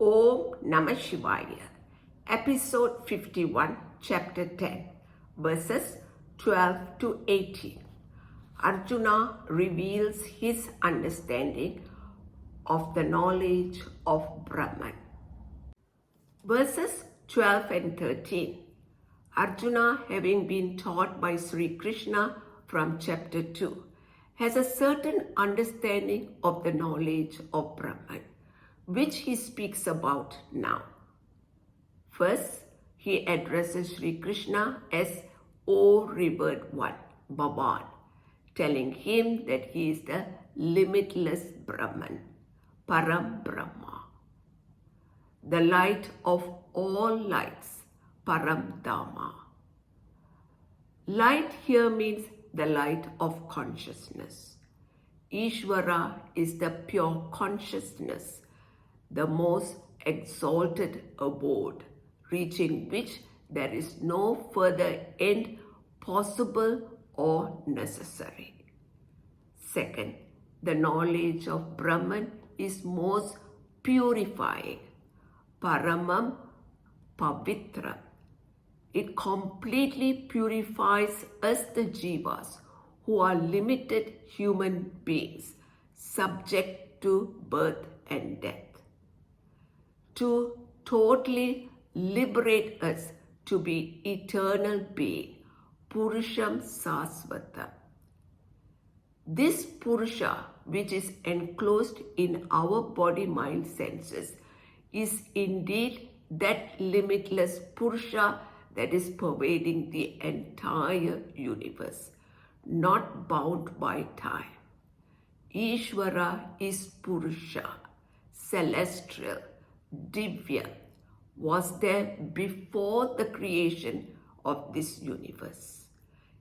Om Namah Shivaya, Episode 51, Chapter 10, verses 12 to 18. Arjuna reveals his understanding of the knowledge of Brahman. Verses 12 and 13. Arjuna, having been taught by Sri Krishna from chapter 2, has a certain understanding of the knowledge of Brahman, which he speaks about now. First, he addresses Sri Krishna as O revered one, Bhagwan, telling him that he is the limitless Brahman, Param Brahma, the light of all lights, Param Dhamma. Light here means the light of consciousness. Ishvara is the pure consciousness, the most exalted abode, reaching which there is no further end possible or necessary. Second, the knowledge of Brahman is most purifying, Paramam Pavitra. It completely purifies us, the jivas, who are limited human beings, subject to birth and death, to totally liberate us to be eternal being, Purusham Sasvata. This Purusha, which is enclosed in our body, mind, senses, is indeed that limitless Purusha that is pervading the entire universe, not bound by time. Ishvara is Purusha, celestial, Divya, was there before the creation of this universe,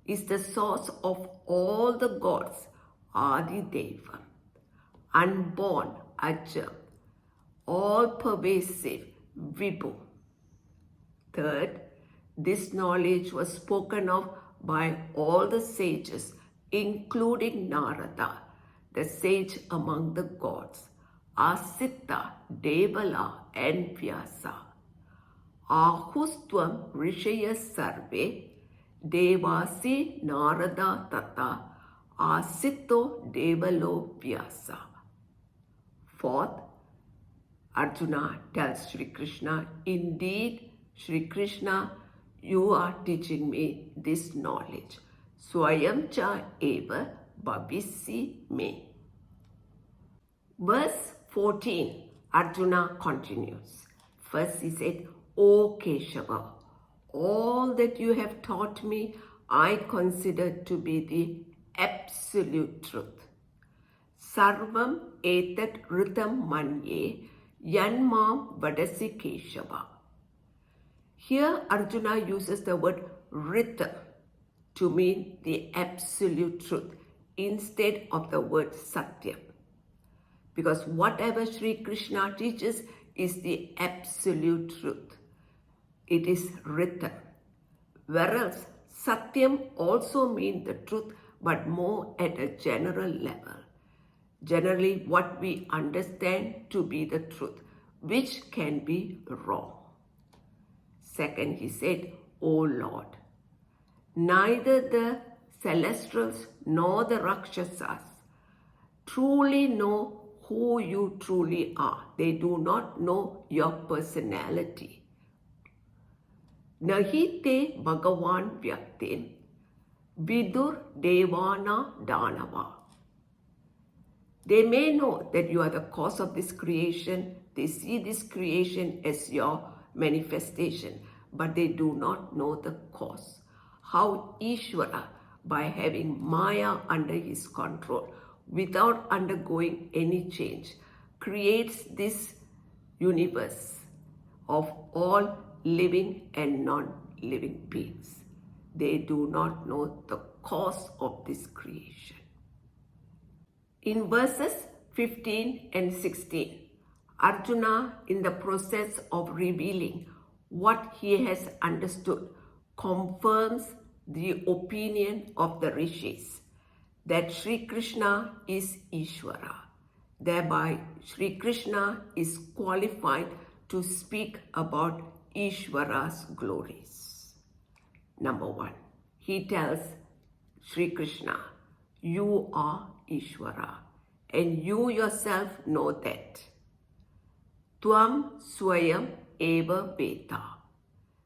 is the source of all the gods, Adi Deva, unborn, Aja, all-pervasive, Vibhu. Third, this knowledge was spoken of by all the sages, including Narada, the sage among the gods, Asita, Devala, and Vyasa. Ahustvam Rishaya Sarve, Devasi Narada Tata, Asito Devalo Vyasa. Fourth, Arjuna tells Sri Krishna, indeed, Sri Krishna, you are teaching me this knowledge. Swayam cha eva bhavisi me. Verse 14, Arjuna continues. First he said, O Keshava, all that you have taught me, I consider to be the absolute truth. Sarvam etat ritam manye yanmam vadasi Keshava. Here Arjuna uses the word ritam to mean the absolute truth instead of the word satyam. Because whatever Sri Krishna teaches is the absolute truth. It is ritam. Whereas satyam also means the truth, but more at a general level. Generally what we understand to be the truth, which can be wrong. Second, he said, O Lord, neither the celestials nor the Rakshasas truly know who you truly are. They do not know your personality. Nahi te Bhagavan Vyaktin Vidur Devana Danava. They may know that you are the cause of this creation. They see this creation as your manifestation, but they do not know the cause. How Ishvara, by having Maya under his control, without undergoing any change, creates this universe of all living and non-living beings. They do not know the cause of this creation. In verses 15 and 16, Arjuna, in the process of revealing what he has understood, confirms the opinion of the rishis that Sri Krishna is Ishvara. Thereby, Sri Krishna is qualified to speak about Ishvara's glories. Number one, he tells Sri Krishna, you are Ishvara and you yourself know that. Tvam swayam eva veta,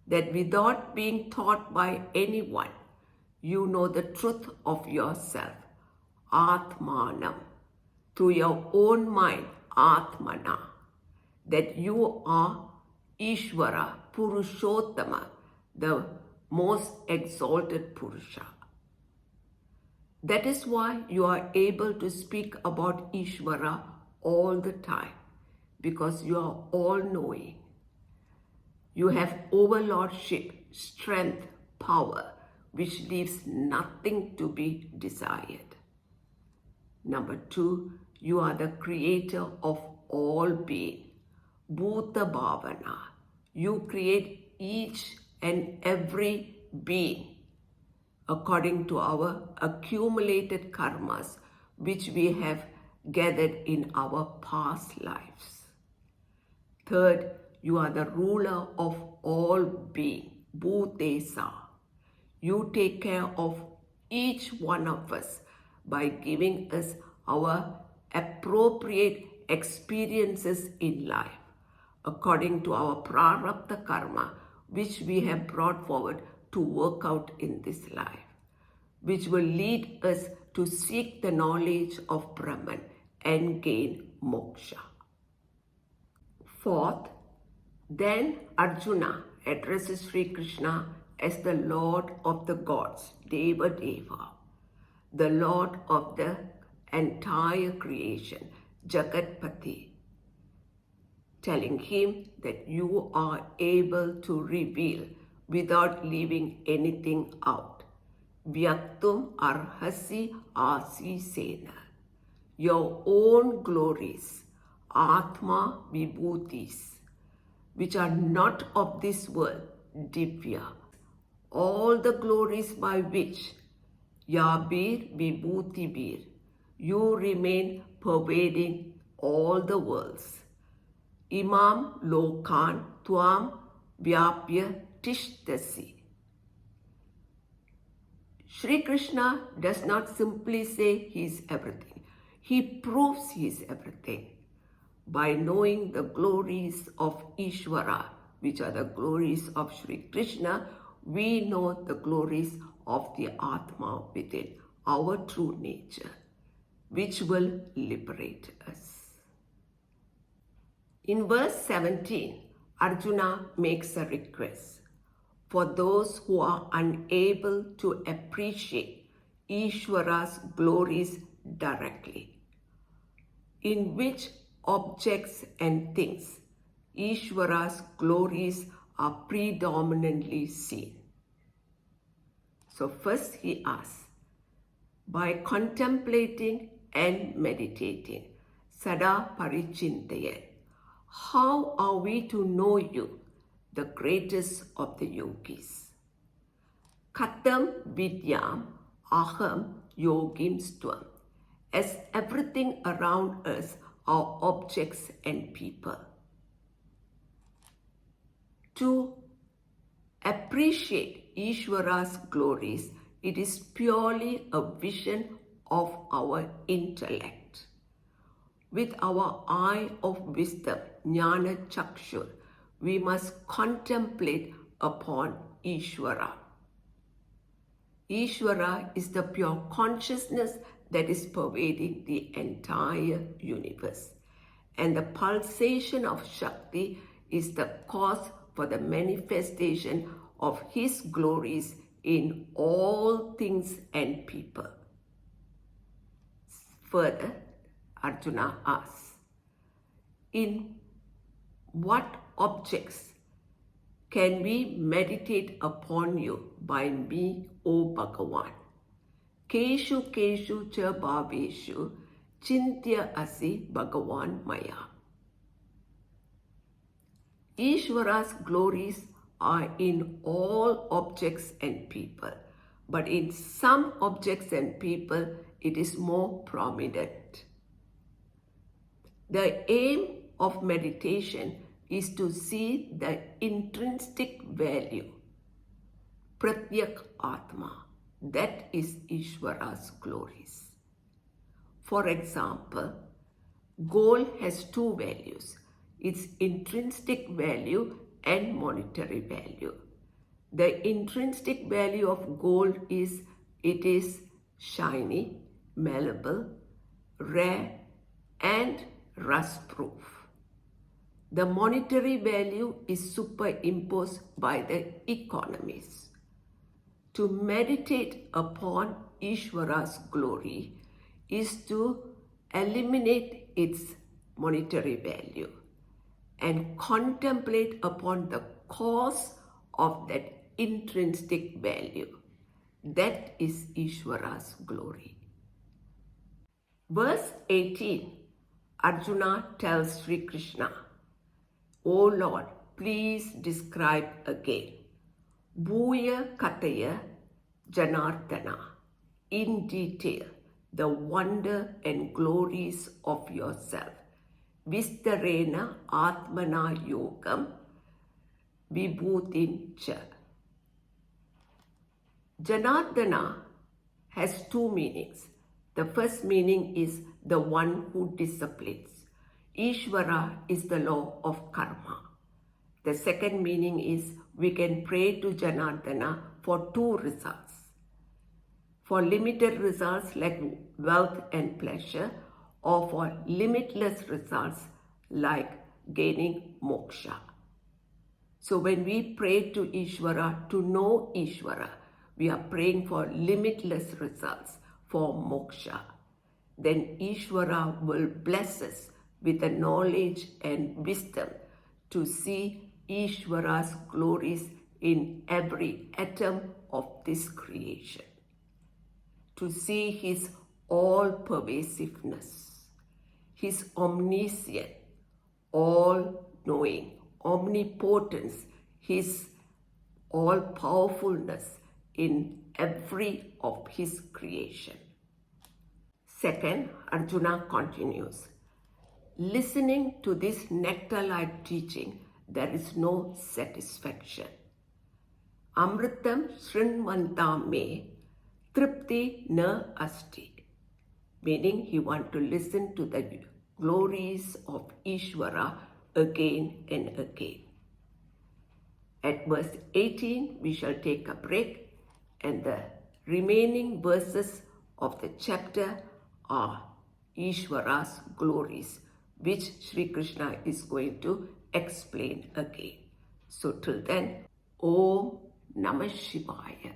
that without being taught by anyone, you know the truth of yourself, Atmanam, through your own mind, Atmana, that you are Ishvara, Purushottama, the most exalted Purusha. That is why you are able to speak about Ishvara all the time, because you are all-knowing. You have overlordship, strength, power, which leaves nothing to be desired. Number two, you are the creator of all being, Bhuta Bhavana. You create each and every being according to our accumulated karmas, which we have gathered in our past lives. Third, you are the ruler of all being, Bhutesa. You take care of each one of us by giving us our appropriate experiences in life, according to our prarabdha karma, which we have brought forward to work out in this life, which will lead us to seek the knowledge of Brahman and gain moksha. Fourth, then Arjuna addresses Sri Krishna as the Lord of the gods, Deva Deva, the Lord of the entire creation, Jagatpati, telling him that you are able to reveal without leaving anything out. Vyaktum arhasi asi sena. Your own glories, Atma vibhutis, which are not of this world, Divya. All the glories by which, Yabir vibhuti bir, you remain pervading all the worlds. Imam lokan tuam vyapya tishtasi. Sri Krishna does not simply say he is everything. He proves he is everything. By knowing the glories of Ishvara, which are the glories of Sri Krishna, we know the glories of the Atma within, our true nature, which will liberate us. In verse 17, Arjuna makes a request for those who are unable to appreciate Ishvara's glories directly. In which objects and things Ishvara's glories are predominantly seen? So first he asks, by contemplating and meditating, Sada Parichintayan, how are we to know you, the greatest of the yogis? Katam vidyam aham yogim stvam, as everything around us are objects and people. To appreciate Ishvara's glories, it is purely a vision of our intellect. With our eye of wisdom, jnana chakshur, we must contemplate upon Ishvara. Ishvara is the pure consciousness that is pervading the entire universe. And the pulsation of Shakti is the cause for the manifestation of his glories in all things and people. Further, Arjuna asks, in what objects can we meditate upon you by me, O Bhagavan? Keshu keshu cha bhaveshu chintya asi Bhagavan maya. Ishvara's glories are in all objects and people, but in some objects and people it is more prominent. The aim of meditation is to see the intrinsic value, Pratyak Atma, that is Ishvara's glories. For example, gold has two values, its intrinsic value and monetary value. The intrinsic value of gold is it is shiny, malleable, rare, and rust-proof. The monetary value is superimposed by the economies. To meditate upon Ishvara's glory is to eliminate its monetary value and contemplate upon the cause of that intrinsic value. That is Ishvara's glory. Verse 18, Arjuna tells Sri Krishna, O Lord, please describe again, Bhuya Kataya Janardana, in detail, the wonder and glories of yourself. Vistarena Atmana Yogam Vibhutim Cha. Janardana has two meanings. The first meaning is the one who disciplines. Ishvara is the law of karma. The second meaning is we can pray to Janardana for two results. For limited results like wealth and pleasure, or for limitless results like gaining moksha. So when we pray to Ishvara to know Ishvara, we are praying for limitless results, for moksha. Then Ishvara will bless us with the knowledge and wisdom to see Ishvara's glories in every atom of this creation. To see his all-pervasiveness, his omniscient, all-knowing, omnipotence, his all-powerfulness in every of his creation. Second, Arjuna continues, listening to this nectar-like teaching, there is no satisfaction. Amritam shrinvantam me tripti na asti. Meaning he wants to listen to the glories of Ishvara again and again. At verse 18, we shall take a break, and the remaining verses of the chapter are Ishvara's glories, which Sri Krishna is going to explain again. So till then, Om Namah Shivaya.